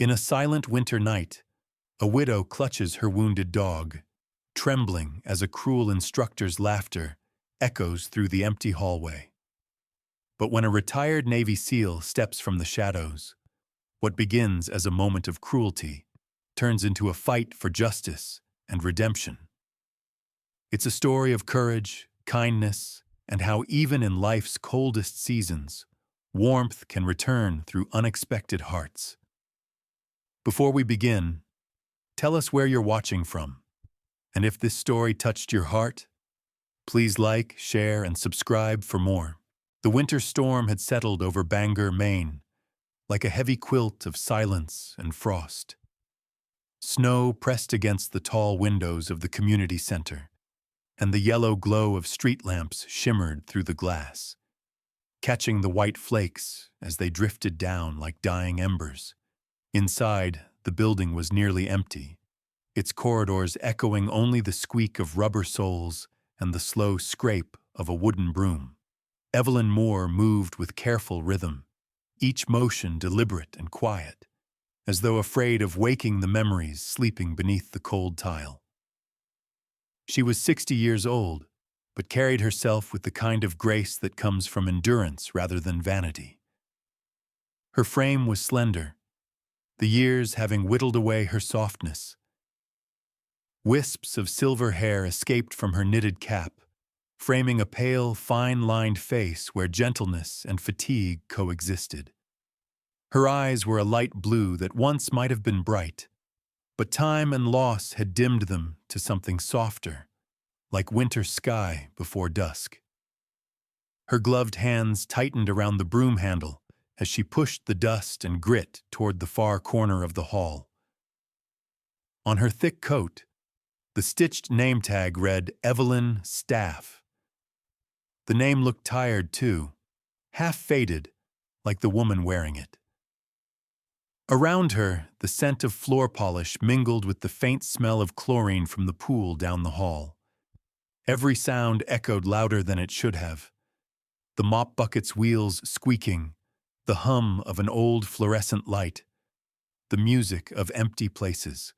In a silent winter night, a widow clutches her wounded dog, trembling as a cruel instructor's laughter echoes through the empty hallway. But when a retired Navy SEAL steps from the shadows, what begins as a moment of cruelty turns into a fight for justice and redemption. It's a story of courage, kindness, and how even in life's coldest seasons, warmth can return through unexpected hearts. Before we begin, tell us where you're watching from, and if this story touched your heart, please like, share, and subscribe for more. The winter storm had settled over Bangor, Maine, like a heavy quilt of silence and frost. Snow pressed against the tall windows of the community center, and the yellow glow of street lamps shimmered through the glass, catching the white flakes as they drifted down like dying embers. Inside, the building was nearly empty, its corridors echoing only the squeak of rubber soles and the slow scrape of a wooden broom. Evelyn Moore moved with careful rhythm, each motion deliberate and quiet, as though afraid of waking the memories sleeping beneath the cold tile. She was 60 years old, but carried herself with the kind of grace that comes from endurance rather than vanity. Her frame was slender, the years having whittled away her softness. Wisps of silver hair escaped from her knitted cap, framing a pale, fine-lined face where gentleness and fatigue coexisted. Her eyes were a light blue that once might have been bright, but time and loss had dimmed them to something softer, like winter sky before dusk. Her gloved hands tightened around the broom handle as she pushed the dust and grit toward the far corner of the hall. On her thick coat, the stitched name tag read Evelyn Staff. The name looked tired too, half faded, like the woman wearing it. Around her, the scent of floor polish mingled with the faint smell of chlorine from the pool down the hall. Every sound echoed louder than it should have. The mop bucket's wheels squeaking, the hum of an old fluorescent light, the music of empty places.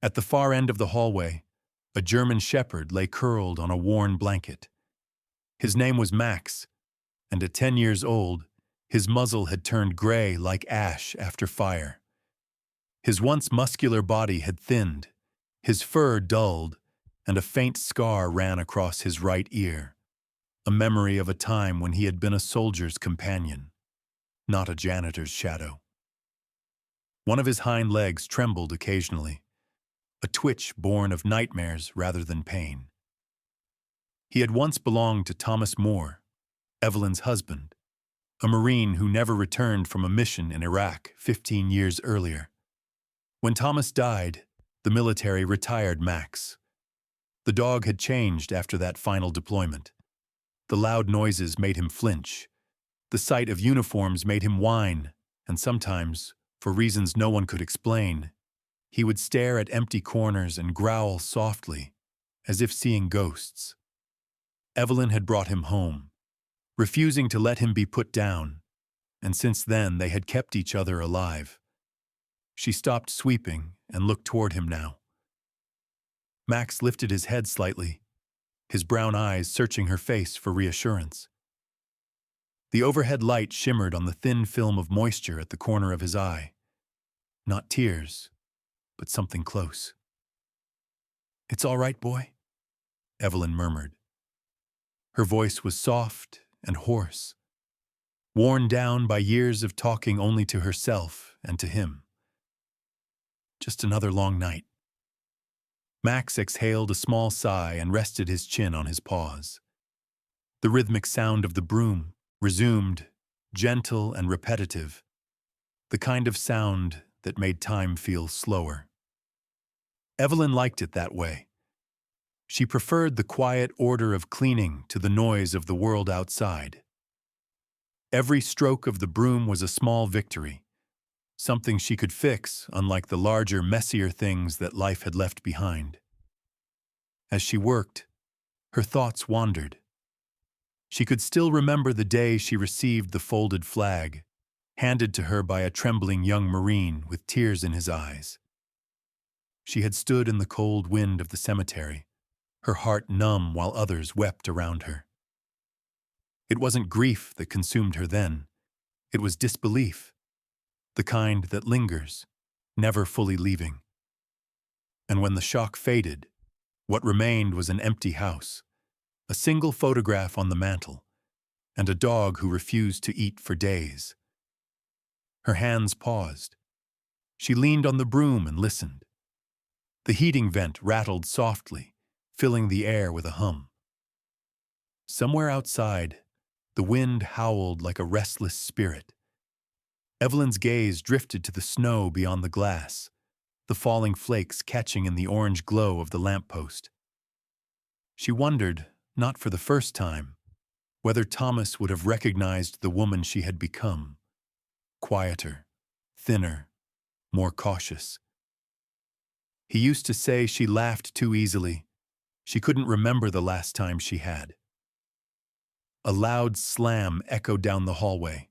At the far end of the hallway, a German shepherd lay curled on a worn blanket. His name was Max, and at 10 years old, his muzzle had turned gray like ash after fire. His once muscular body had thinned, his fur dulled, and a faint scar ran across his right ear, a memory of a time when he had been a soldier's companion, not a janitor's shadow. One of his hind legs trembled occasionally, a twitch born of nightmares rather than pain. He had once belonged to Thomas Moore, Evelyn's husband, a Marine who never returned from a mission in Iraq 15 years earlier. When Thomas died, the military retired Max. The dog had changed after that final deployment. The loud noises made him flinch. The sight of uniforms made him whine, and sometimes, for reasons no one could explain, he would stare at empty corners and growl softly, as if seeing ghosts. Evelyn had brought him home, refusing to let him be put down, and since then they had kept each other alive. She stopped sweeping and looked toward him now. Max lifted his head slightly, his brown eyes searching her face for reassurance. The overhead light shimmered on the thin film of moisture at the corner of his eye. Not tears, but something close. "It's all right, boy," Evelyn murmured. Her voice was soft and hoarse, worn down by years of talking only to herself and to him. "Just another long night." Max exhaled a small sigh and rested his chin on his paws. The rhythmic sound of the broom resumed, gentle and repetitive, the kind of sound that made time feel slower. Evelyn liked it that way. She preferred the quiet order of cleaning to the noise of the world outside. Every stroke of the broom was a small victory, something she could fix, unlike the larger, messier things that life had left behind. As she worked, her thoughts wandered. She could still remember the day she received the folded flag, handed to her by a trembling young Marine with tears in his eyes. She had stood in the cold wind of the cemetery, her heart numb while others wept around her. It wasn't grief that consumed her then, it was disbelief, the kind that lingers, never fully leaving. And when the shock faded, what remained was an empty house, a single photograph on the mantel, and a dog who refused to eat for days. Her hands paused. She leaned on the broom and listened. The heating vent rattled softly, filling the air with a hum. Somewhere outside, the wind howled like a restless spirit. Evelyn's gaze drifted to the snow beyond the glass, the falling flakes catching in the orange glow of the lamppost. She wondered, not for the first time, whether Thomas would have recognized the woman she had become, quieter, thinner, more cautious. He used to say she laughed too easily. She couldn't remember the last time she had. A loud slam echoed down the hallway,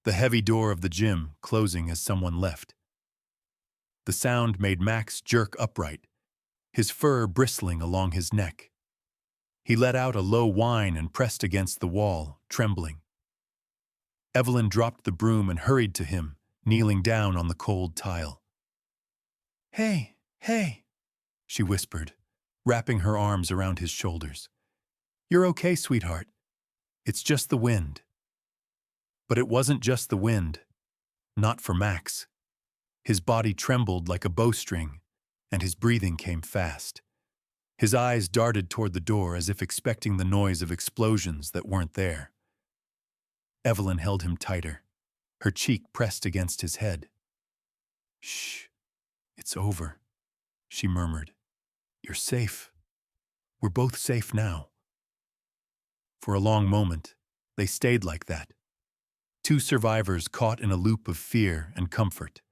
the heavy door of the gym closing as someone left. The sound made Max jerk upright, his fur bristling along his neck. He let out a low whine and pressed against the wall, trembling. Evelyn dropped the broom and hurried to him, kneeling down on the cold tile. "Hey, hey," she whispered, wrapping her arms around his shoulders. "You're okay, sweetheart. It's just the wind." But it wasn't just the wind. Not for Max. His body trembled like a bowstring, and his breathing came fast. His eyes darted toward the door as if expecting the noise of explosions that weren't there. Evelyn held him tighter, her cheek pressed against his head. "Shh, it's over," she murmured. "You're safe. We're both safe now." For a long moment, they stayed like that. Two survivors caught in a loop of fear and comfort.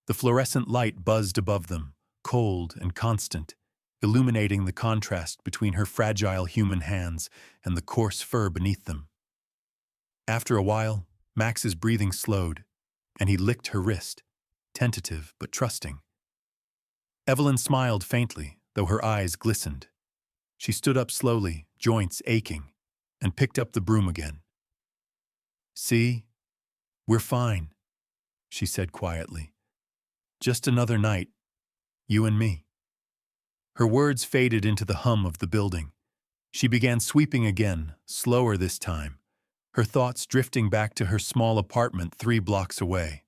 The fluorescent light buzzed above them, cold and constant, illuminating the contrast between her fragile human hands and the coarse fur beneath them. After a while, Max's breathing slowed, and he licked her wrist, tentative but trusting. Evelyn smiled faintly, though her eyes glistened. She stood up slowly, joints aching, and picked up the broom again. "See, we're fine," she said quietly. "Just another night, you and me." Her words faded into the hum of the building. She began sweeping again, slower this time, her thoughts drifting back to her small apartment 3 blocks away.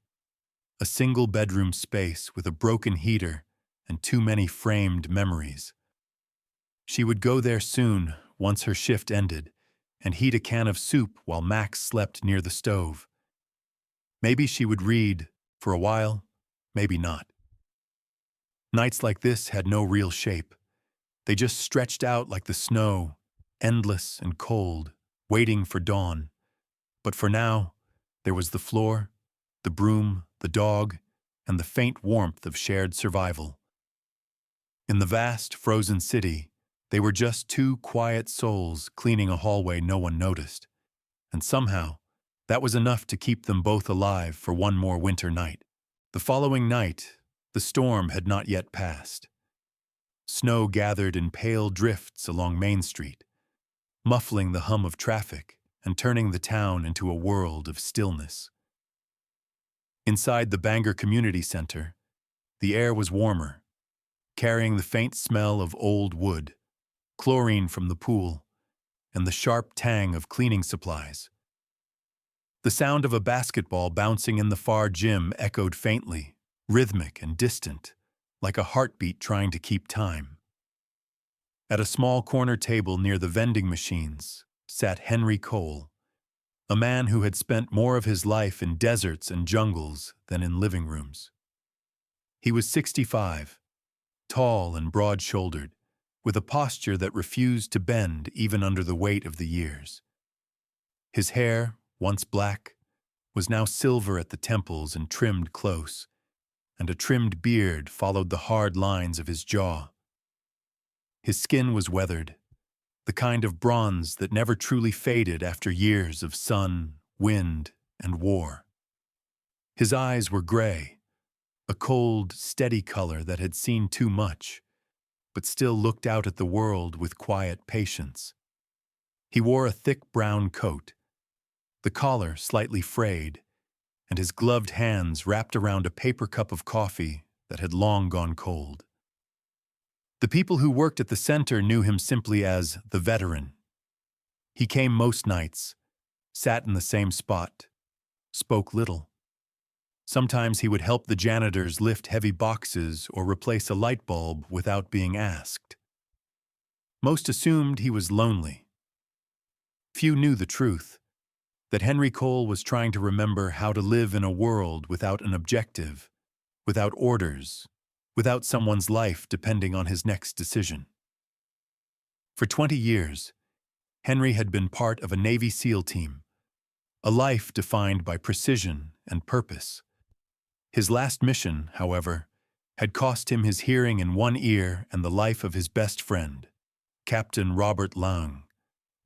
A single-bedroom space with a broken heater and too many framed memories. She would go there soon, once her shift ended, and heat a can of soup while Max slept near the stove. Maybe she would read, for a while, maybe not. Nights like this had no real shape. They just stretched out like the snow, endless and cold, waiting for dawn. But for now, there was the floor, the broom, the dog, and the faint warmth of shared survival. In the vast, frozen city, they were just 2 quiet souls cleaning a hallway no one noticed. And somehow, that was enough to keep them both alive for one more winter night. The following night, the storm had not yet passed. Snow gathered in pale drifts along Main Street, muffling the hum of traffic and turning the town into a world of stillness. Inside the Bangor Community Center, the air was warmer, carrying the faint smell of old wood, chlorine from the pool, and the sharp tang of cleaning supplies. The sound of a basketball bouncing in the far gym echoed faintly, rhythmic and distant, like a heartbeat trying to keep time. At a small corner table near the vending machines sat Henry Cole, a man who had spent more of his life in deserts and jungles than in living rooms. He was 65, tall and broad-shouldered, with a posture that refused to bend even under the weight of the years. His hair, once black, was now silver at the temples and trimmed close, and a trimmed beard followed the hard lines of his jaw. His skin was weathered, the kind of bronze that never truly faded after years of sun, wind, and war. His eyes were gray, a cold, steady color that had seen too much, but still looked out at the world with quiet patience. He wore a thick brown coat, the collar slightly frayed, and his gloved hands wrapped around a paper cup of coffee that had long gone cold. The people who worked at the center knew him simply as the veteran. He came most nights, sat in the same spot, spoke little. Sometimes he would help the janitors lift heavy boxes or replace a light bulb without being asked. Most assumed he was lonely. Few knew the truth, that Henry Cole was trying to remember how to live in a world without an objective, without orders, without someone's life depending on his next decision. For 20 years, Henry had been part of a Navy SEAL team, a life defined by precision and purpose. His last mission, however, had cost him his hearing in one ear and the life of his best friend, Captain Robert Lang,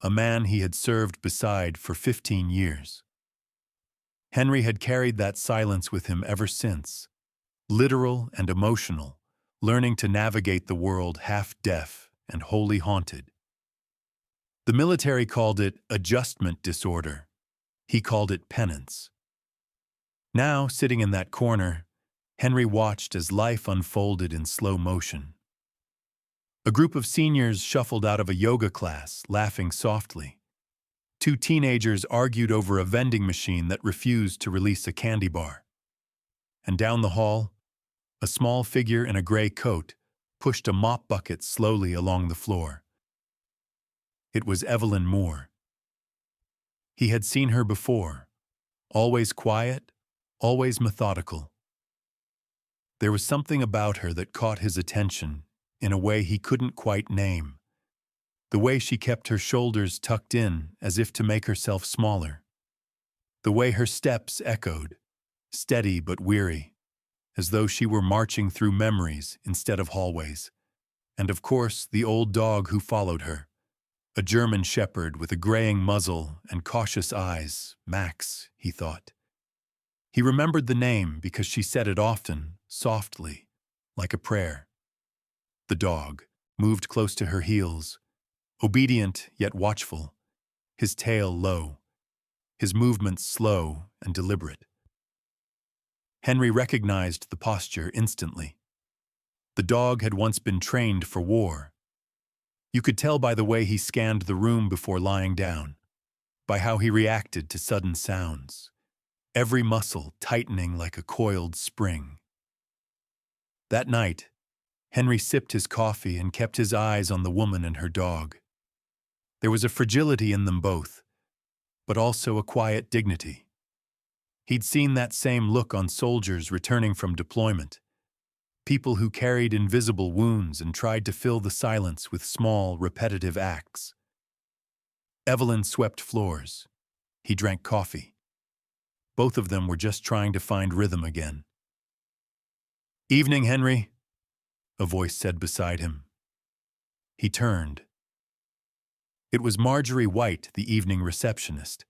a man he had served beside for 15 years. Henry had carried that silence with him ever since, literal and emotional, learning to navigate the world half-deaf and wholly haunted. The military called it adjustment disorder. He called it penance. Now, sitting in that corner, Henry watched as life unfolded in slow motion. A group of seniors shuffled out of a yoga class, laughing softly. Two teenagers argued over a vending machine that refused to release a candy bar. And down the hall, a small figure in a gray coat pushed a mop bucket slowly along the floor. It was Evelyn Moore. He had seen her before, always quiet, always methodical. There was something about her that caught his attention in a way he couldn't quite name. The way she kept her shoulders tucked in as if to make herself smaller. The way her steps echoed, steady but weary, as though she were marching through memories instead of hallways. And of course, the old dog who followed her. A German shepherd with a graying muzzle and cautious eyes, Max, he thought. He remembered the name because she said it often, softly, like a prayer. The dog moved close to her heels, obedient yet watchful, his tail low, his movements slow and deliberate. Henry recognized the posture instantly. The dog had once been trained for war. You could tell by the way he scanned the room before lying down, by how he reacted to sudden sounds, every muscle tightening like a coiled spring. That night, Henry sipped his coffee and kept his eyes on the woman and her dog. There was a fragility in them both, but also a quiet dignity. He'd seen that same look on soldiers returning from deployment, people who carried invisible wounds and tried to fill the silence with small, repetitive acts. Evelyn swept floors. He drank coffee. Both of them were just trying to find rhythm again. "Evening, Henry," a voice said beside him. He turned. It was Marjorie White, the evening receptionist.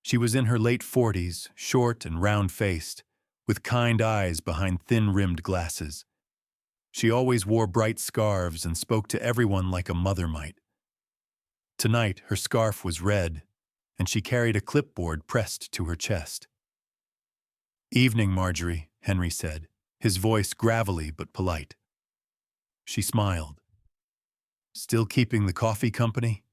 She was in her late 40s, short and round-faced, with kind eyes behind thin-rimmed glasses. She always wore bright scarves and spoke to everyone like a mother might. Tonight, her scarf was red, and she carried a clipboard pressed to her chest. "Evening, Marjorie," Henry said, his voice gravelly but polite. She smiled. "Still keeping the coffee company?"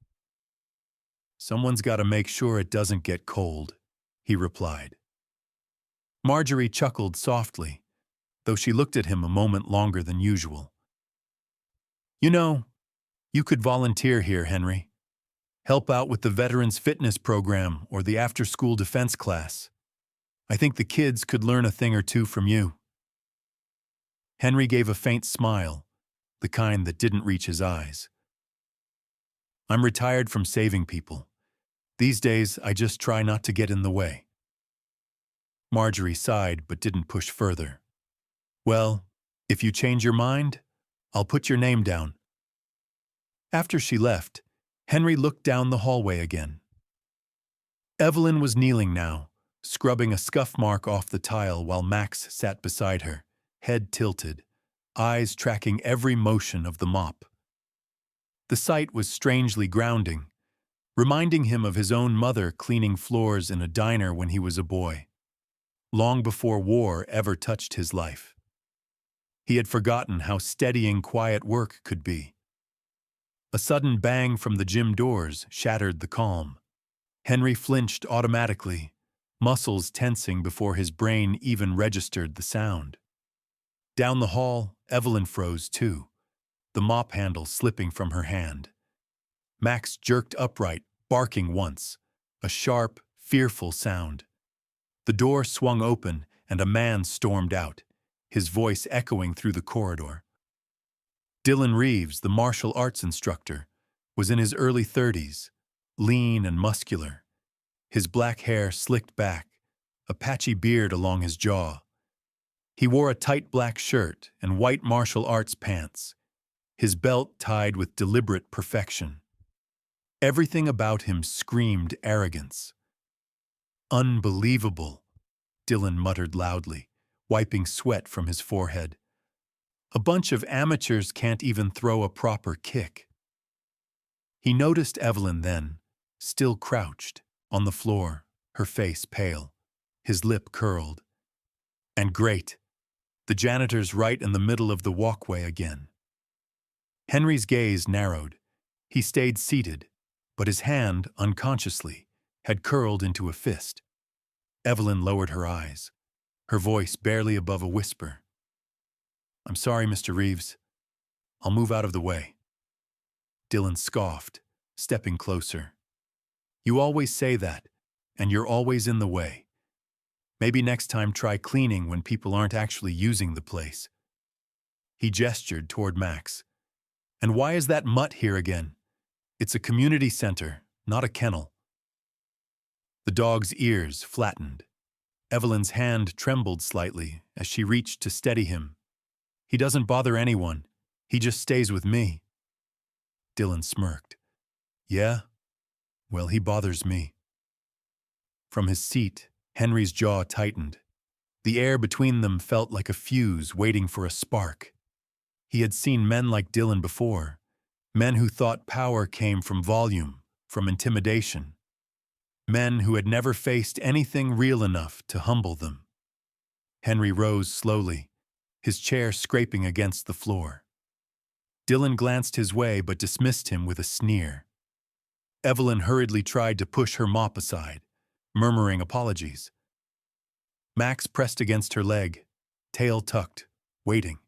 "Someone's got to make sure it doesn't get cold," he replied. Marjorie chuckled softly, though she looked at him a moment longer than usual. "You know, you could volunteer here, Henry. Help out with the Veterans Fitness Program or the after-school defense class. I think the kids could learn a thing or two from you." Henry gave a faint smile, the kind that didn't reach his eyes. "I'm retired from saving people. These days, I just try not to get in the way." Marjorie sighed but didn't push further. "Well, if you change your mind, I'll put your name down." After she left, Henry looked down the hallway again. Evelyn was kneeling now, scrubbing a scuff mark off the tile while Max sat beside her, head tilted, eyes tracking every motion of the mop. The sight was strangely grounding, reminding him of his own mother cleaning floors in a diner when he was a boy, long before war ever touched his life. He had forgotten how steadying quiet work could be. A sudden bang from the gym doors shattered the calm. Henry flinched automatically, muscles tensing before his brain even registered the sound. Down the hall, Evelyn froze too, the mop handle slipping from her hand. Max jerked upright, barking once, a sharp, fearful sound. The door swung open and a man stormed out, his voice echoing through the corridor. Dylan Reeves, the martial arts instructor, was in his early 30s, lean and muscular, his black hair slicked back, a patchy beard along his jaw. He wore a tight black shirt and white martial arts pants, his belt tied with deliberate perfection. Everything about him screamed arrogance. "Unbelievable," Dylan muttered loudly, wiping sweat from his forehead. "A bunch of amateurs can't even throw a proper kick." He noticed Evelyn then, still crouched, on the floor, her face pale, his lip curled. And great, the janitor's right in the middle of the walkway again. Henry's gaze narrowed. He stayed seated, but his hand, unconsciously, had curled into a fist. Evelyn lowered her eyes, her voice barely above a whisper. "I'm sorry, Mr. Reeves. I'll move out of the way." Dylan scoffed, stepping closer. "You always say that, and you're always in the way. Maybe next time try cleaning when people aren't actually using the place." He gestured toward Max. "And why is that mutt here again? It's a community center, not a kennel." The dog's ears flattened. Evelyn's hand trembled slightly as she reached to steady him. "He doesn't bother anyone. He just stays with me." Dylan smirked. "Yeah? Well, he bothers me." From his seat, Henry's jaw tightened. The air between them felt like a fuse waiting for a spark. He had seen men like Dylan before, men who thought power came from volume, from intimidation. Men who had never faced anything real enough to humble them. Henry rose slowly, his chair scraping against the floor. Dylan glanced his way but dismissed him with a sneer. Evelyn hurriedly tried to push her mop aside, murmuring apologies. Max pressed against her leg, tail tucked, waiting.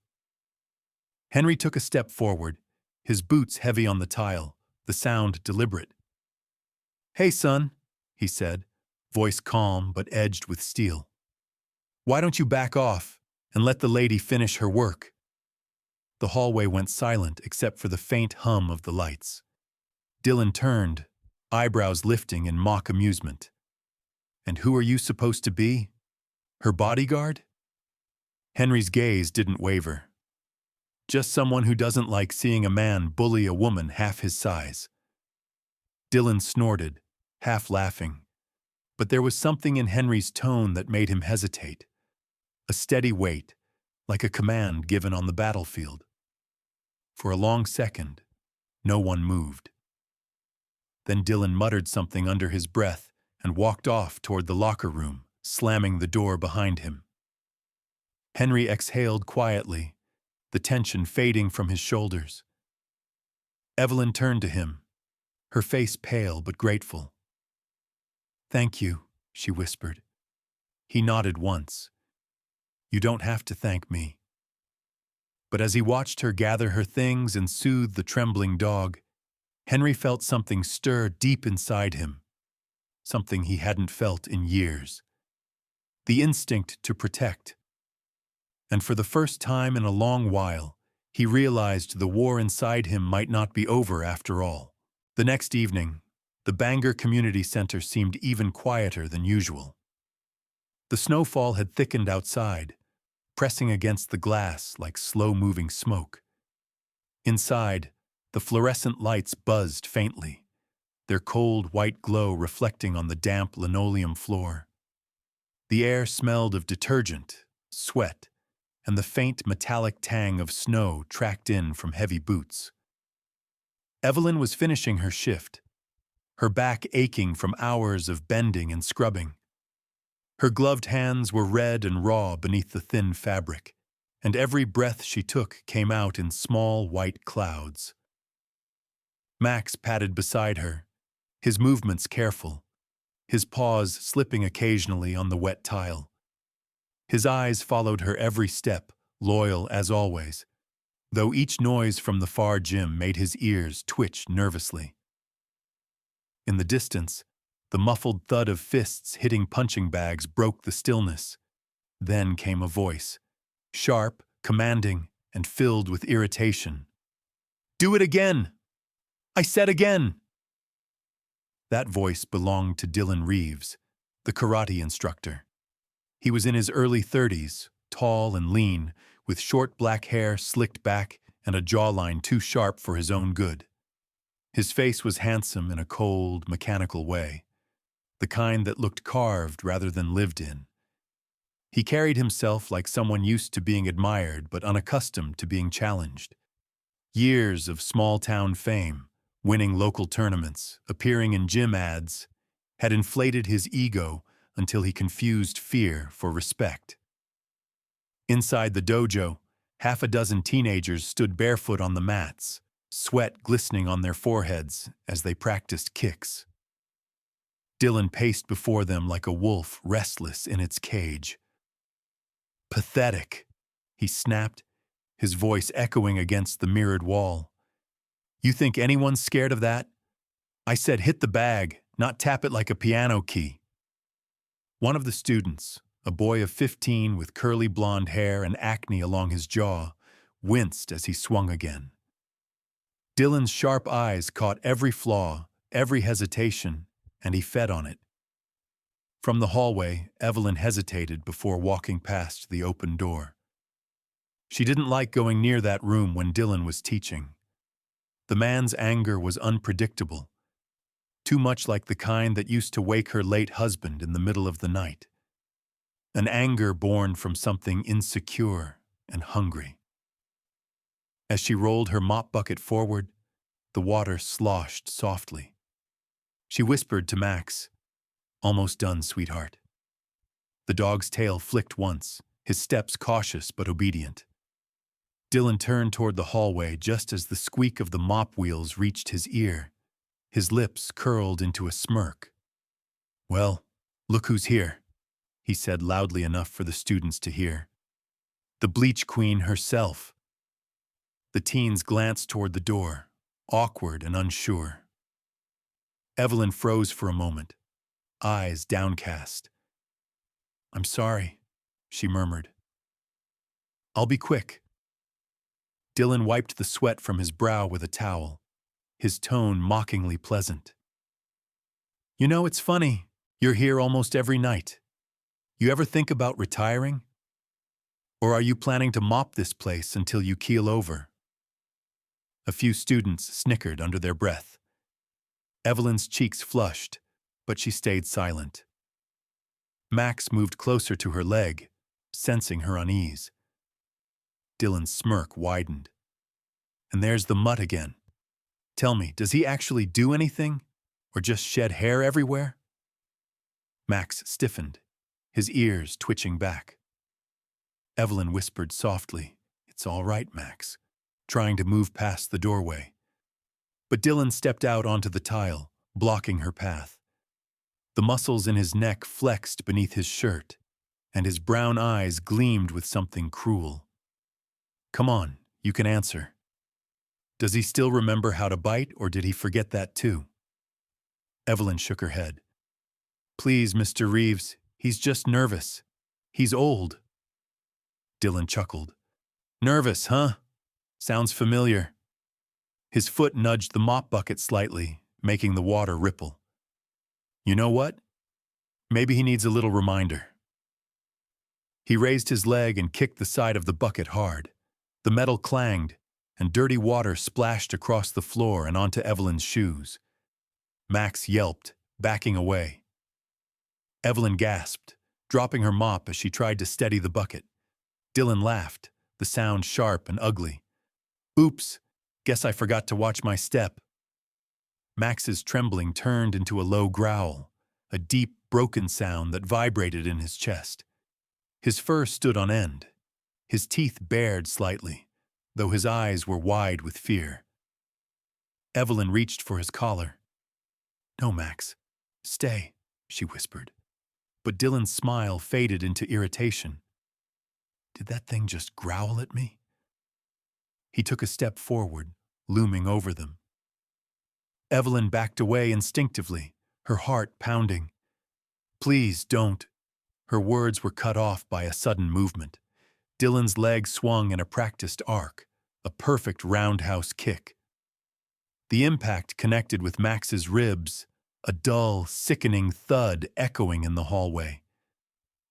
Henry took a step forward, his boots heavy on the tile, the sound deliberate. "Hey, son," he said, voice calm but edged with steel. "Why don't you back off and let the lady finish her work?" The hallway went silent except for the faint hum of the lights. Dylan turned, eyebrows lifting in mock amusement. "And who are you supposed to be? Her bodyguard?" Henry's gaze didn't waver. "Just someone who doesn't like seeing a man bully a woman half his size." Dylan snorted, half laughing, but there was something in Henry's tone that made him hesitate. A steady weight, like a command given on the battlefield. For a long second, no one moved. Then Dylan muttered something under his breath and walked off toward the locker room, slamming the door behind him. Henry exhaled quietly, the tension fading from his shoulders. Evelyn turned to him, her face pale but grateful. "Thank you," she whispered. He nodded once. "You don't have to thank me." But as he watched her gather her things and soothe the trembling dog, Henry felt something stir deep inside him, something he hadn't felt in years. The instinct to protect. And for the first time in a long while, he realized the war inside him might not be over after all. The next evening, the Bangor Community Center seemed even quieter than usual. The snowfall had thickened outside, pressing against the glass like slow-moving smoke. Inside, the fluorescent lights buzzed faintly, their cold white glow reflecting on the damp linoleum floor. The air smelled of detergent, sweat, and the faint metallic tang of snow tracked in from heavy boots. Evelyn was finishing her shift, her back aching from hours of bending and scrubbing. Her gloved hands were red and raw beneath the thin fabric, and every breath she took came out in small white clouds. Max padded beside her, his movements careful, his paws slipping occasionally on the wet tile. His eyes followed her every step, loyal as always, though each noise from the far gym made his ears twitch nervously. In the distance, the muffled thud of fists hitting punching bags broke the stillness. Then came a voice, sharp, commanding, and filled with irritation. "Do it again! I said again!" That voice belonged to Dylan Reeves, the karate instructor. He was in his early 30s, tall and lean, with short black hair slicked back and a jawline too sharp for his own good. His face was handsome in a cold, mechanical way, the kind that looked carved rather than lived in. He carried himself like someone used to being admired but unaccustomed to being challenged. Years of small-town fame, winning local tournaments, appearing in gym ads, had inflated his ego until he confused fear for respect. Inside the dojo, half a dozen teenagers stood barefoot on the mats, sweat glistening on their foreheads as they practiced kicks. Dylan paced before them like a wolf restless in its cage. "Pathetic," he snapped, his voice echoing against the mirrored wall. "You think anyone's scared of that? I said hit the bag, not tap it like a piano key." One of the students, a boy of 15 with curly blonde hair and acne along his jaw, winced as he swung again. Dylan's sharp eyes caught every flaw, every hesitation, and he fed on it. From the hallway, Evelyn hesitated before walking past the open door. She didn't like going near that room when Dylan was teaching. The man's anger was unpredictable, too much like the kind that used to wake her late husband in the middle of the night. An anger born from something insecure and hungry. As she rolled her mop bucket forward, the water sloshed softly. She whispered to Max, "Almost done, sweetheart." The dog's tail flicked once, his steps cautious but obedient. Dylan turned toward the hallway just as the squeak of the mop wheels reached his ear. His lips curled into a smirk. "Well, look who's here," he said loudly enough for the students to hear. "The bleach queen herself." The teens glanced toward the door, awkward and unsure. Evelyn froze for a moment, eyes downcast. "I'm sorry," she murmured. "I'll be quick." Dylan wiped the sweat from his brow with a towel, his tone mockingly pleasant. "You know, it's funny. You're here almost every night. You ever think about retiring? Or are you planning to mop this place until you keel over?" A few students snickered under their breath. Evelyn's cheeks flushed, but she stayed silent. Max moved closer to her leg, sensing her unease. Dylan's smirk widened. "And there's the mutt again. Tell me, does he actually do anything, or just shed hair everywhere?" Max stiffened, his ears twitching back. Evelyn whispered softly, "It's all right, Max," trying to move past the doorway. But Dylan stepped out onto the tile, blocking her path. The muscles in his neck flexed beneath his shirt, and his brown eyes gleamed with something cruel. "Come on, you can answer. Does he still remember how to bite, or did he forget that too?" Evelyn shook her head. "Please, Mr. Reeves, he's just nervous. He's old." Dylan chuckled. "Nervous, huh? Sounds familiar." His foot nudged the mop bucket slightly, making the water ripple. "You know what? Maybe he needs a little reminder." He raised his leg and kicked the side of the bucket hard. The metal clanged, and dirty water splashed across the floor and onto Evelyn's shoes. Max yelped, backing away. Evelyn gasped, dropping her mop as she tried to steady the bucket. Dylan laughed, the sound sharp and ugly. "Oops, guess I forgot to watch my step." Max's trembling turned into a low growl, a deep, broken sound that vibrated in his chest. His fur stood on end. His teeth bared slightly, though his eyes were wide with fear. Evelyn reached for his collar. "No, Max. Stay," she whispered. But Dylan's smile faded into irritation. Did that thing just growl at me? He took a step forward, looming over them. Evelyn backed away instinctively, her heart pounding. "Please don't." Her words were cut off by a sudden movement. Dylan's leg swung in a practiced arc, a perfect roundhouse kick. The impact connected with Max's ribs, a dull, sickening thud echoing in the hallway.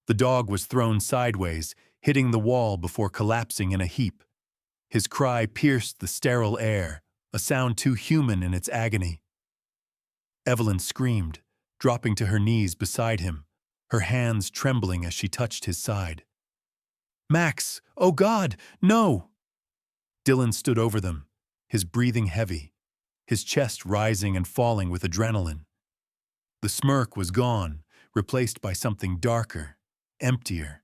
The dog was thrown sideways, hitting the wall before collapsing in a heap. His cry pierced the sterile air, a sound too human in its agony. Evelyn screamed, dropping to her knees beside him, her hands trembling as she touched his side. "Max! Oh God, no!" Dylan stood over them, his breathing heavy, his chest rising and falling with adrenaline. The smirk was gone, replaced by something darker, emptier.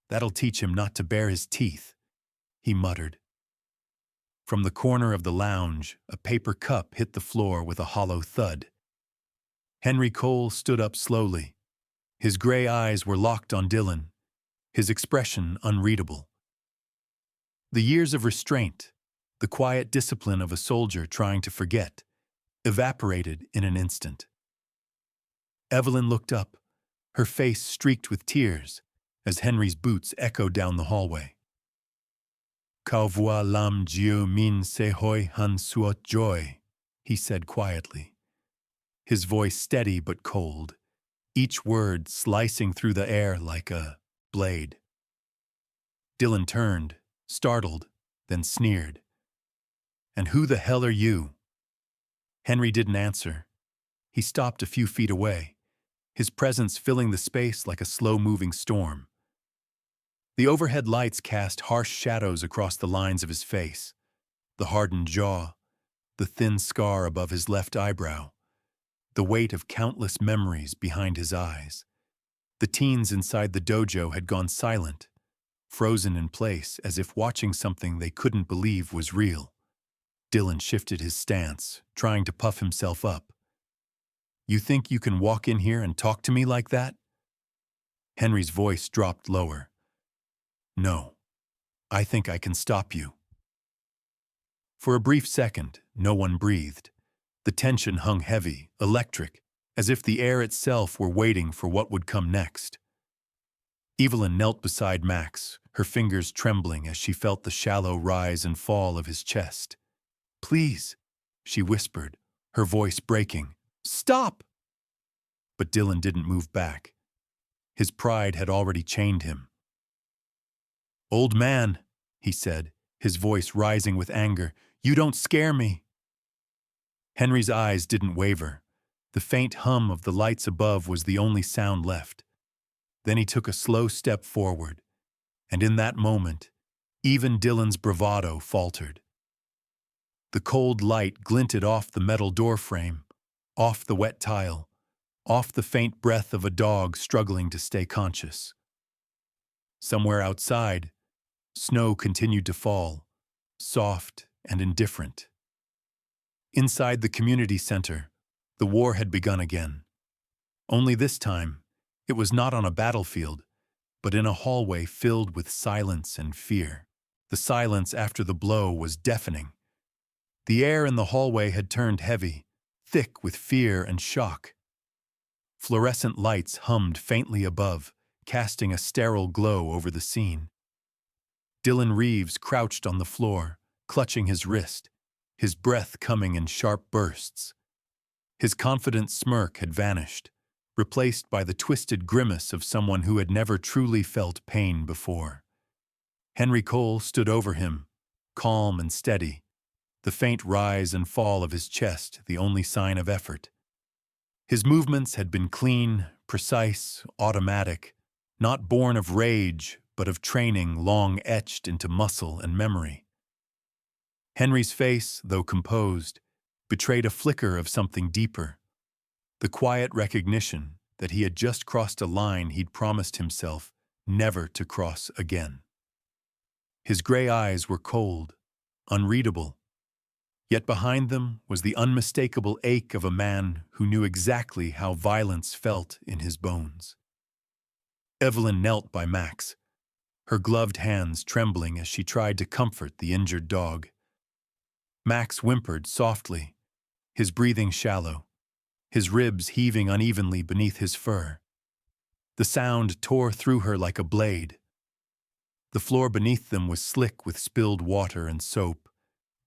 "That'll teach him not to bare his teeth," he muttered. From the corner of the lounge, a paper cup hit the floor with a hollow thud. Henry Cole stood up slowly. His gray eyes were locked on Dylan, his expression unreadable. The years of restraint, the quiet discipline of a soldier trying to forget, evaporated in an instant. Evelyn looked up, her face streaked with tears, as Henry's boots echoed down the hallway. "Qu'au voit l'âme Dieu min se hoi han suot joy," he said quietly, his voice steady but cold, each word slicing through the air like a blade. Dylan turned, startled, then sneered. "And who the hell are you?" Henry didn't answer. He stopped a few feet away, his presence filling the space like a slow-moving storm. The overhead lights cast harsh shadows across the lines of his face, the hardened jaw, the thin scar above his left eyebrow, the weight of countless memories behind his eyes. The teens inside the dojo had gone silent, frozen in place as if watching something they couldn't believe was real. Dylan shifted his stance, trying to puff himself up. "You think you can walk in here and talk to me like that?" Henry's voice dropped lower. "No, I think I can stop you." For a brief second, no one breathed. The tension hung heavy, electric, as if the air itself were waiting for what would come next. Evelyn knelt beside Max, her fingers trembling as she felt the shallow rise and fall of his chest. "Please," she whispered, her voice breaking. "Stop!" But Dylan didn't move back. His pride had already chained him. "Old man," he said, his voice rising with anger, "you don't scare me." Henry's eyes didn't waver. The faint hum of the lights above was the only sound left. Then he took a slow step forward, and in that moment, even Dylan's bravado faltered. The cold light glinted off the metal doorframe, off the wet tile, off the faint breath of a dog struggling to stay conscious. Somewhere outside, snow continued to fall, soft and indifferent. Inside the community center, the war had begun again. Only this time, it was not on a battlefield, but in a hallway filled with silence and fear. The silence after the blow was deafening. The air in the hallway had turned heavy, thick with fear and shock. Fluorescent lights hummed faintly above, casting a sterile glow over the scene. Dylan Reeves crouched on the floor, clutching his wrist, his breath coming in sharp bursts. His confident smirk had vanished, replaced by the twisted grimace of someone who had never truly felt pain before. Henry Cole stood over him, calm and steady, the faint rise and fall of his chest the only sign of effort. His movements had been clean, precise, automatic, not born of rage, but of training long etched into muscle and memory. Henry's face, though composed, betrayed a flicker of something deeper, the quiet recognition that he had just crossed a line he'd promised himself never to cross again. His gray eyes were cold, unreadable, yet behind them was the unmistakable ache of a man who knew exactly how violence felt in his bones. Evelyn knelt by Max, her gloved hands trembling as she tried to comfort the injured dog. Max whimpered softly, his breathing shallow, his ribs heaving unevenly beneath his fur. The sound tore through her like a blade. The floor beneath them was slick with spilled water and soap,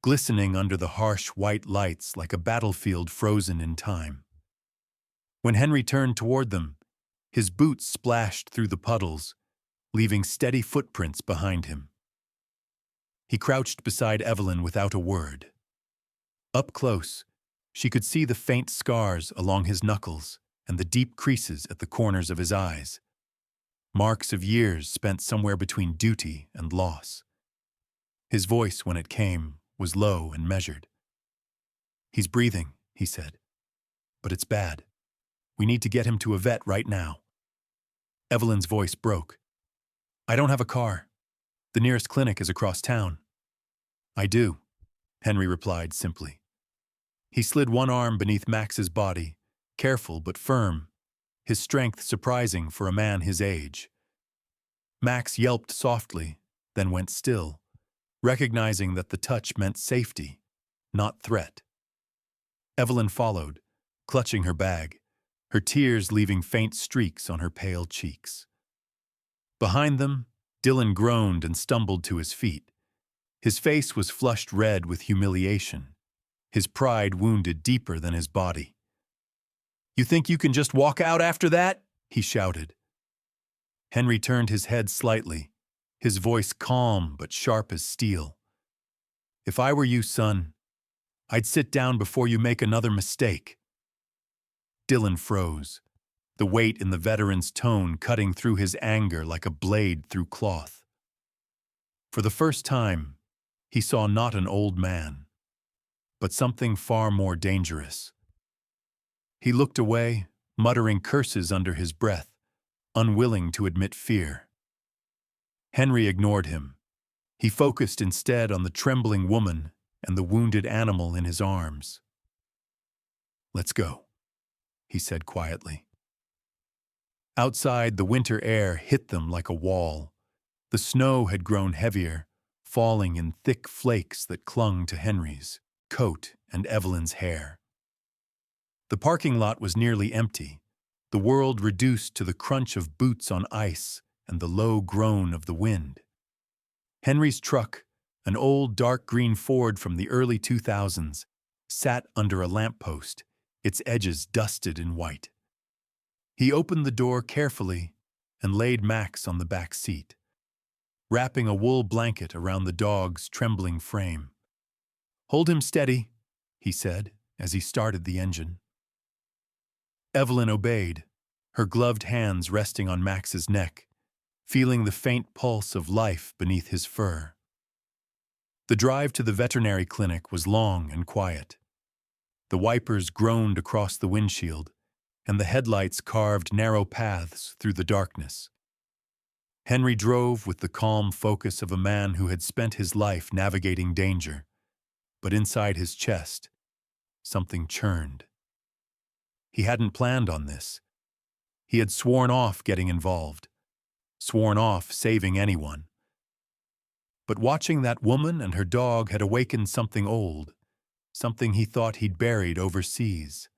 glistening under the harsh white lights like a battlefield frozen in time. When Henry turned toward them, his boots splashed through the puddles, leaving steady footprints behind him. He crouched beside Evelyn without a word. Up close, she could see the faint scars along his knuckles and the deep creases at the corners of his eyes, marks of years spent somewhere between duty and loss. His voice, when it came, was low and measured. "He's breathing," he said, "but it's bad. We need to get him to a vet right now." Evelyn's voice broke. "I don't have a car. The nearest clinic is across town." "I do," Henry replied simply. He slid one arm beneath Max's body, careful but firm, his strength surprising for a man his age. Max yelped softly, then went still, recognizing that the touch meant safety, not threat. Evelyn followed, clutching her bag, her tears leaving faint streaks on her pale cheeks. Behind them, Dylan groaned and stumbled to his feet. His face was flushed red with humiliation, his pride wounded deeper than his body. "You think you can just walk out after that?" he shouted. Henry turned his head slightly, his voice calm but sharp as steel. "If I were you, son, I'd sit down before you make another mistake." Dylan froze, the weight in the veteran's tone cutting through his anger like a blade through cloth. For the first time, he saw not an old man, but something far more dangerous. He looked away, muttering curses under his breath, unwilling to admit fear. Henry ignored him. He focused instead on the trembling woman and the wounded animal in his arms. "Let's go," he said quietly. Outside, the winter air hit them like a wall. The snow had grown heavier, falling in thick flakes that clung to Henry's coat and Evelyn's hair. The parking lot was nearly empty, the world reduced to the crunch of boots on ice and the low groan of the wind. Henry's truck, an old dark green Ford from the early 2000s, sat under a lamppost, its edges dusted in white. He opened the door carefully and laid Max on the back seat, wrapping a wool blanket around the dog's trembling frame. "Hold him steady," he said as he started the engine. Evelyn obeyed, her gloved hands resting on Max's neck, feeling the faint pulse of life beneath his fur. The drive to the veterinary clinic was long and quiet. The wipers groaned across the windshield, and the headlights carved narrow paths through the darkness. Henry drove with the calm focus of a man who had spent his life navigating danger, but inside his chest, something churned. He hadn't planned on this. He had sworn off getting involved, sworn off saving anyone. But watching that woman and her dog had awakened something old, something he thought he'd buried overseas.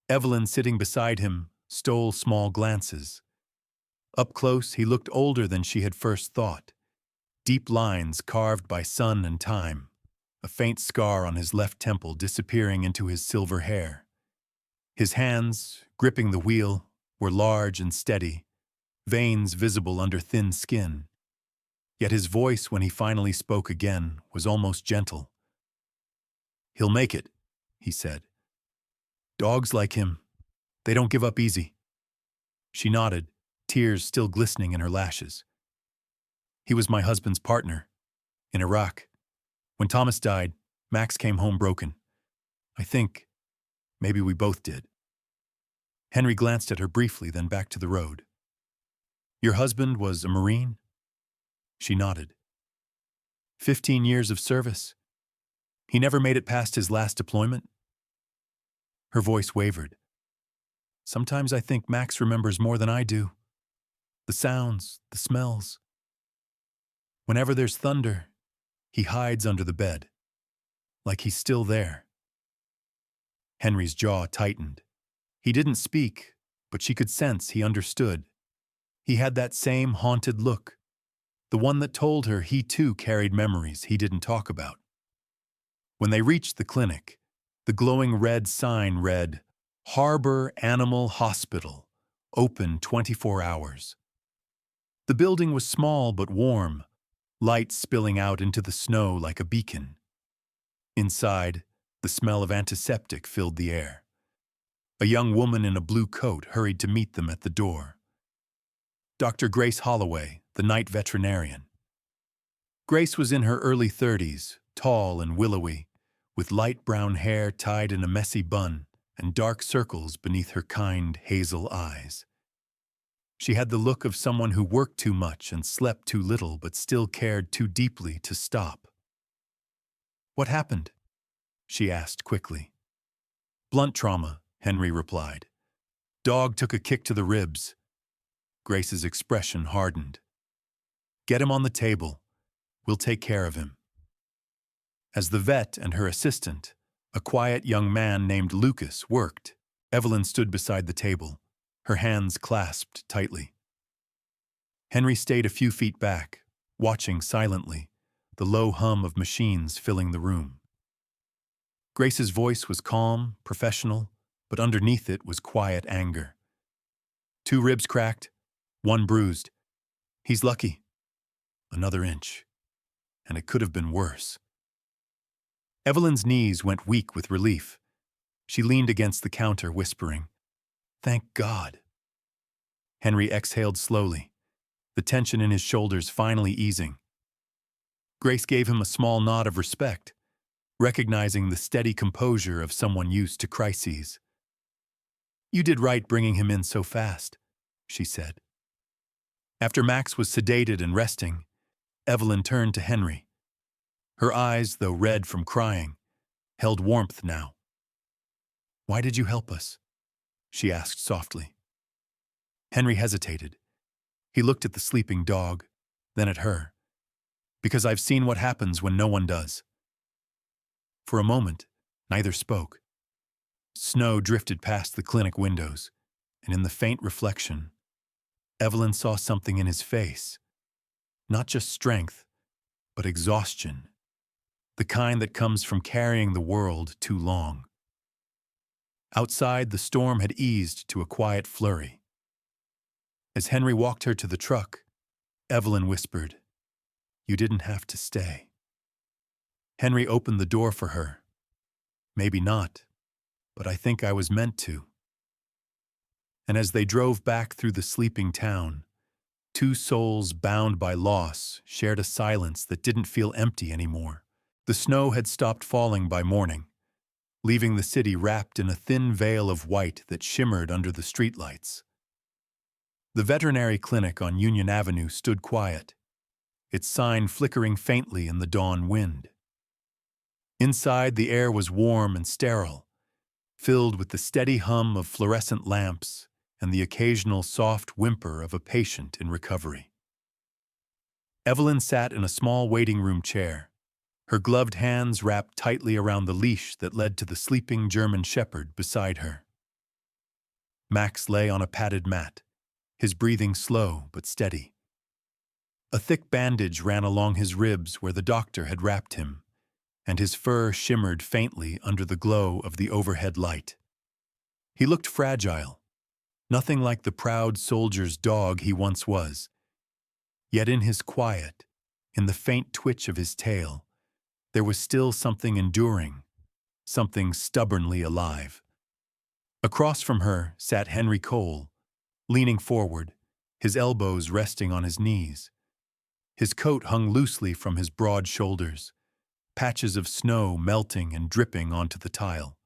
Evelyn, sitting beside him, stole small glances. Up close, he looked older than she had first thought, deep lines carved by sun and time, a faint scar on his left temple disappearing into his silver hair. His hands, gripping the wheel, were large and steady, veins visible under thin skin. Yet his voice, when he finally spoke again, was almost gentle. "He'll make it," he said. "Dogs like him, they don't give up easy." She nodded, tears still glistening in her lashes. He was my husband's partner in Iraq. When Thomas died, Max came home broken. I think maybe we both did. Henry glanced at her briefly, then back to the road. Your husband was a Marine? She nodded. 15 years of service. He never made it past his last deployment? Her voice wavered. Sometimes I think Max remembers more than I do. The sounds, the smells. Whenever there's thunder, he hides under the bed, like he's still there. Henry's jaw tightened. He didn't speak, but she could sense he understood. He had that same haunted look, the one that told her he too carried memories he didn't talk about. When they reached the clinic, the glowing red sign read, Harbor Animal Hospital, open 24 hours. The building was small but warm, light spilling out into the snow like a beacon. Inside, the smell of antiseptic filled the air. A young woman in a blue coat hurried to meet them at the door. Dr. Grace Holloway, the night veterinarian. Grace was in her early 30s, tall and willowy, with light brown hair tied in a messy bun and dark circles beneath her kind hazel eyes. She had the look of someone who worked too much and slept too little but still cared too deeply to stop. What happened? She asked quickly. Blunt trauma, Henry replied. Dog took a kick to the ribs. Grace's expression hardened. Get him on the table. We'll take care of him. As the vet and her assistant, a quiet young man named Lucas, worked, Evelyn stood beside the table, her hands clasped tightly. Henry stayed a few feet back, watching silently, the low hum of machines filling the room. Grace's voice was calm, professional, but underneath it was quiet anger. 2 ribs cracked, 1 bruised. He's lucky. Another inch. And it could have been worse. Evelyn's knees went weak with relief. She leaned against the counter, whispering, Thank God. Henry exhaled slowly, the tension in his shoulders finally easing. Grace gave him a small nod of respect, recognizing the steady composure of someone used to crises. You did right bringing him in so fast, she said. After Max was sedated and resting, Evelyn turned to Henry. Her eyes, though red from crying, held warmth now. Why did you help us? She asked softly. Henry hesitated. He looked at the sleeping dog, then at her. Because I've seen what happens when no one does. For a moment, neither spoke. Snow drifted past the clinic windows, and in the faint reflection, Evelyn saw something in his face. Not just strength, but exhaustion. The kind that comes from carrying the world too long. Outside, the storm had eased to a quiet flurry. As Henry walked her to the truck, Evelyn whispered, You didn't have to stay. Henry opened the door for her. Maybe not, but I think I was meant to. And as they drove back through the sleeping town, 2 souls bound by loss shared a silence that didn't feel empty anymore. The snow had stopped falling by morning, leaving the city wrapped in a thin veil of white that shimmered under the streetlights. The veterinary clinic on Union Avenue stood quiet, its sign flickering faintly in the dawn wind. Inside, the air was warm and sterile, filled with the steady hum of fluorescent lamps and the occasional soft whimper of a patient in recovery. Evelyn sat in a small waiting room chair, her gloved hands wrapped tightly around the leash that led to the sleeping German shepherd beside her. Max lay on a padded mat, his breathing slow but steady. A thick bandage ran along his ribs where the doctor had wrapped him, and his fur shimmered faintly under the glow of the overhead light. He looked fragile, nothing like the proud soldier's dog he once was. Yet in his quiet, in the faint twitch of his tail, there was still something enduring, something stubbornly alive. Across from her sat Henry Cole, leaning forward, his elbows resting on his knees. His coat hung loosely from his broad shoulders, patches of snow melting and dripping onto the tile.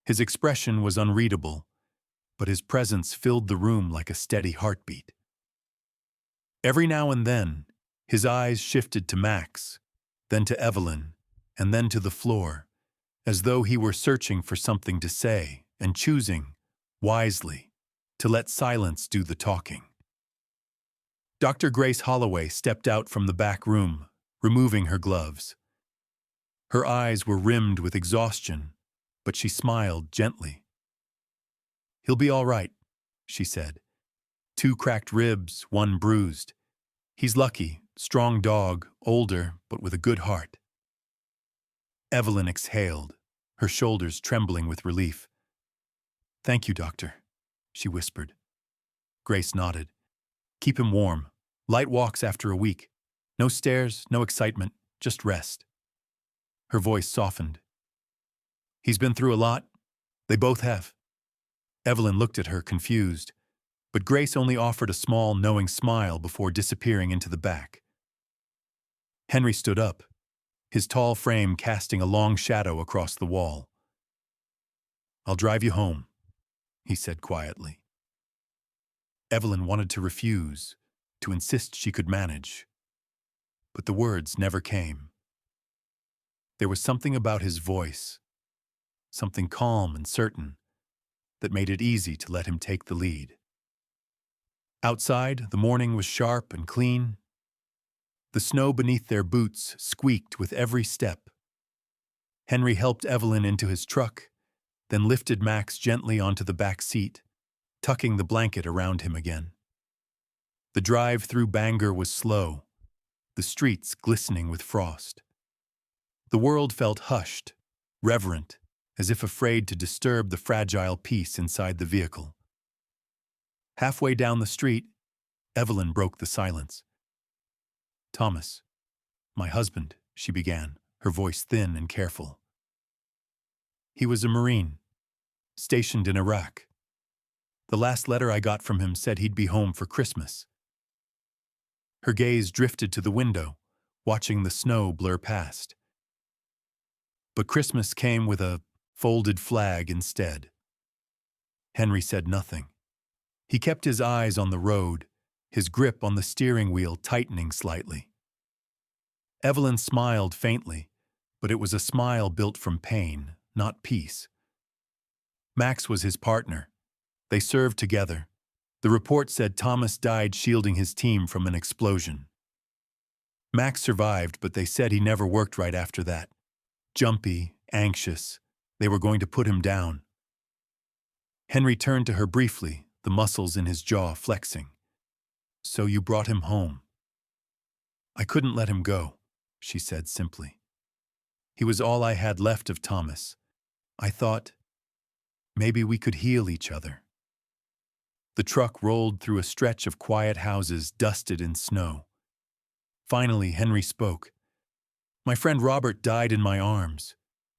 His expression was unreadable, but his presence filled the room like a steady heartbeat. Every now and then, his eyes shifted to Max, then to Evelyn, and then to the floor, as though he were searching for something to say and choosing, wisely, to let silence do the talking. Dr. Grace Holloway stepped out from the back room, removing her gloves. Her eyes were rimmed with exhaustion, but she smiled gently. "He'll be all right," she said. "2 cracked ribs, 1 bruised. He's lucky, strong dog, older, but with a good heart." Evelyn exhaled, her shoulders trembling with relief. "Thank you, doctor," she whispered. Grace nodded. "Keep him warm. Light walks after a week. No stairs, no excitement, just rest." Her voice softened. "He's been through a lot. They both have." Evelyn looked at her, confused, but Grace only offered a small, knowing smile before disappearing into the back. Henry stood up, his tall frame casting a long shadow across the wall. "I'll drive you home," he said quietly. Evelyn wanted to refuse, to insist she could manage, but the words never came. There was something about his voice, something calm and certain, that made it easy to let him take the lead. Outside, the morning was sharp and clean. The snow beneath their boots squeaked with every step. Henry helped Evelyn into his truck, then lifted Max gently onto the back seat, tucking the blanket around him again. The drive through Bangor was slow, the streets glistening with frost. The world felt hushed, reverent, as if afraid to disturb the fragile peace inside the vehicle. Halfway down the street, Evelyn broke the silence. "Thomas, my husband," she began, her voice thin and careful. "He was a Marine, stationed in Iraq. The last letter I got from him said he'd be home for Christmas." Her gaze drifted to the window, watching the snow blur past. But Christmas came with a folded flag instead. Henry said nothing. He kept his eyes on the road, his grip on the steering wheel tightening slightly. Evelyn smiled faintly, but it was a smile built from pain, not peace. Max was his partner. They served together. The report said Thomas died shielding his team from an explosion. Max survived, but they said he never worked right after that. Jumpy, anxious, they were going to put him down. Henry turned to her briefly, the muscles in his jaw flexing. "So you brought him home." "I couldn't let him go," she said simply. "He was all I had left of Thomas. I thought, maybe we could heal each other." The truck rolled through a stretch of quiet houses dusted in snow. Finally, Henry spoke. "My friend Robert died in my arms.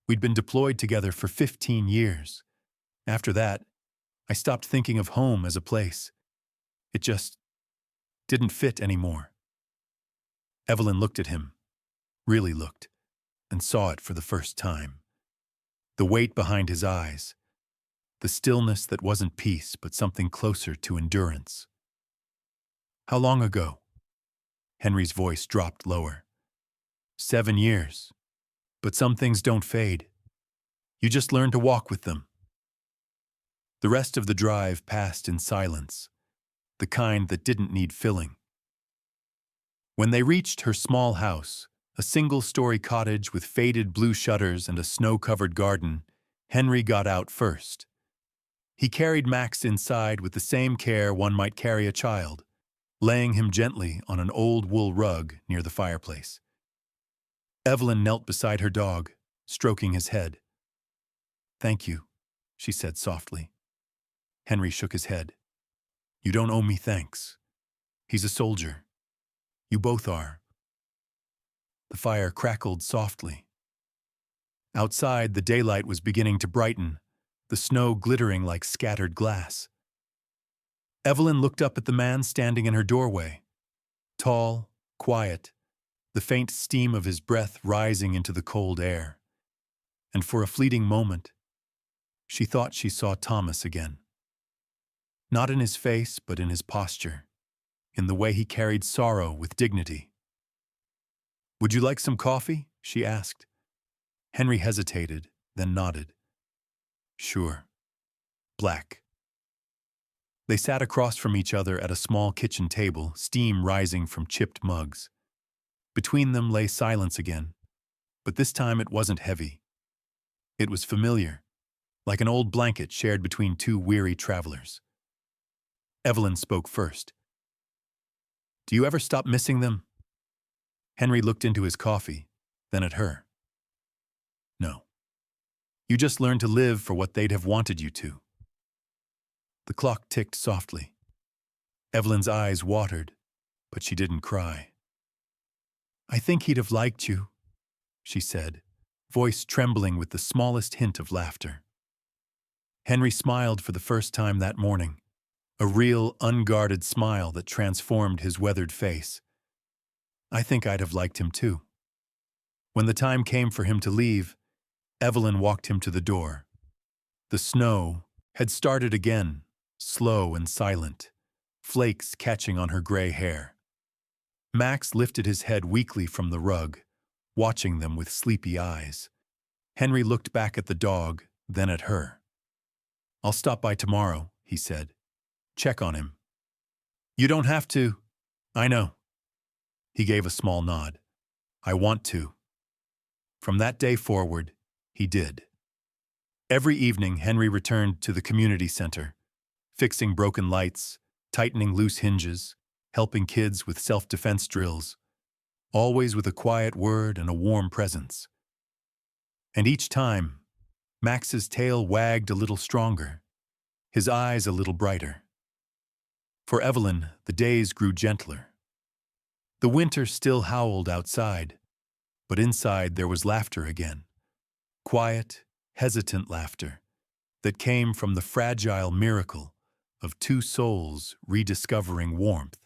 We'd been deployed together for 15 years. After that, I stopped thinking of home as a place. It just didn't fit anymore." Evelyn looked at him, really looked, and saw it for the first time. The weight behind his eyes, the stillness that wasn't peace but something closer to endurance. "How long ago?" Henry's voice dropped lower. 7 years. But some things don't fade. You just learn to walk with them." The rest of the drive passed in silence, the kind that didn't need filling. When they reached her small house, a single-story cottage with faded blue shutters and a snow-covered garden, Henry got out first. He carried Max inside with the same care one might carry a child, laying him gently on an old wool rug near the fireplace. Evelyn knelt beside her dog, stroking his head. "Thank you," she said softly. Henry shook his head. "You don't owe me thanks. He's a soldier. You both are." The fire crackled softly. Outside, the daylight was beginning to brighten, the snow glittering like scattered glass. Evelyn looked up at the man standing in her doorway. Tall, quiet, the faint steam of his breath rising into the cold air. And for a fleeting moment, she thought she saw Thomas again. Not in his face, but in his posture, in the way he carried sorrow with dignity. "Would you like some coffee?" she asked. Henry hesitated, then nodded. "Sure. Black." They sat across from each other at a small kitchen table, steam rising from chipped mugs. Between them lay silence again, but this time it wasn't heavy. It was familiar, like an old blanket shared between two weary travelers. Evelyn spoke first. "Do you ever stop missing them?" Henry looked into his coffee, then at her. "No. You just learned to live for what they'd have wanted you to." The clock ticked softly. Evelyn's eyes watered, but she didn't cry. "I think he'd have liked you," she said, voice trembling with the smallest hint of laughter. Henry smiled for the first time that morning, a real, unguarded smile that transformed his weathered face. "I think I'd have liked him too." When the time came for him to leave, Evelyn walked him to the door. The snow had started again, slow and silent, flakes catching on her gray hair. Max lifted his head weakly from the rug, watching them with sleepy eyes. Henry looked back at the dog, then at her. "I'll stop by tomorrow," he said. "Check on him." "You don't have to." "I know." He gave a small nod. "I want to." From that day forward, he did. Every evening, Henry returned to the community center, fixing broken lights, tightening loose hinges, helping kids with self-defense drills, always with a quiet word and a warm presence. And each time, Max's tail wagged a little stronger, his eyes a little brighter. For Evelyn, the days grew gentler. The winter still howled outside, but inside there was laughter again. Quiet, hesitant laughter that came from the fragile miracle of two souls rediscovering warmth.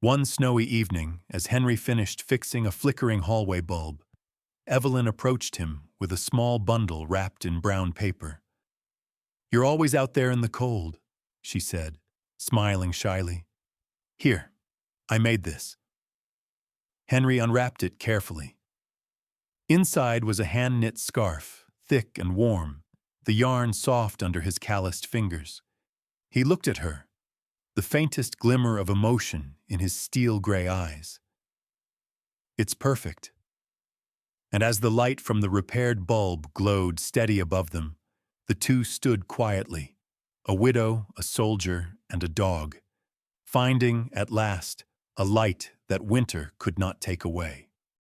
One snowy evening, as Henry finished fixing a flickering hallway bulb, Evelyn approached him with a small bundle wrapped in brown paper. "You're always out there in the cold," she said, smiling shyly. "Here, I made this." Henry unwrapped it carefully. Inside was a hand-knit scarf, thick and warm, the yarn soft under his calloused fingers. He looked at her, the faintest glimmer of emotion in his steel-gray eyes. "It's perfect." And as the light from the repaired bulb glowed steady above them, the two stood quietly, a widow, a soldier, and a dog, finding, at last, a light that winter could not take away.